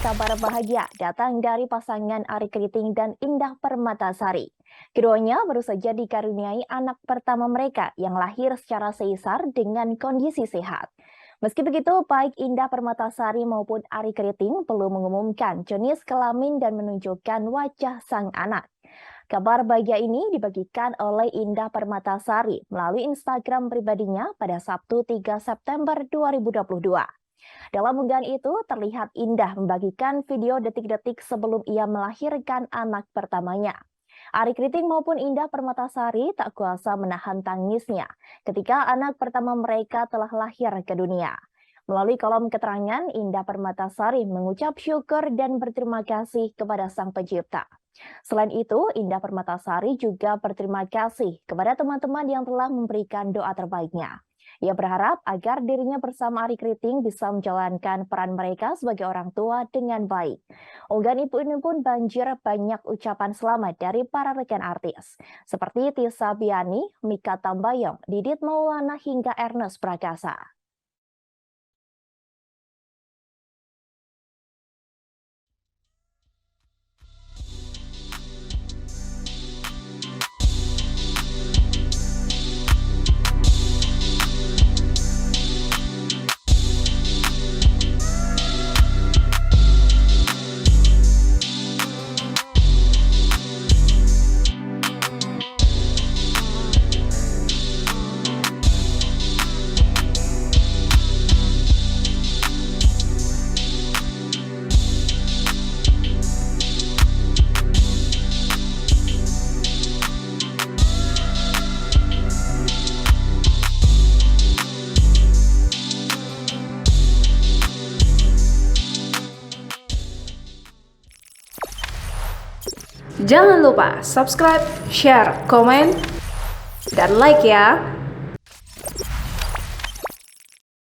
Kabar bahagia datang dari pasangan Arie Kriting dan Indah Permatasari. Keduanya baru saja dikaruniai anak pertama mereka yang lahir secara sesar dengan kondisi sehat. Meski begitu, baik Indah Permatasari maupun Arie Kriting belum mengumumkan jenis kelamin dan menunjukkan wajah sang anak. Kabar bahagia ini dibagikan oleh Indah Permatasari melalui Instagram pribadinya pada Sabtu 3 September 2022. Dalam unggahan itu, terlihat Indah membagikan video detik-detik sebelum ia melahirkan anak pertamanya. Arie Kriting maupun Indah Permatasari tak kuasa menahan tangisnya ketika anak pertama mereka telah lahir ke dunia. Melalui kolom keterangan, Indah Permatasari mengucap syukur dan berterima kasih kepada Sang Pencipta. Selain itu, Indah Permatasari juga berterima kasih kepada teman-teman yang telah memberikan doa terbaiknya. Ia berharap agar dirinya bersama Arie Kriting bisa menjalankan peran mereka sebagai orang tua dengan baik. Unggahan ibu ini pun banjir banyak ucapan selamat dari para rekan artis, seperti Tisa Biani, Mika Tambayong, Didit Maulana hingga Ernest Prakasa. Jangan lupa subscribe, share, komen, dan like ya.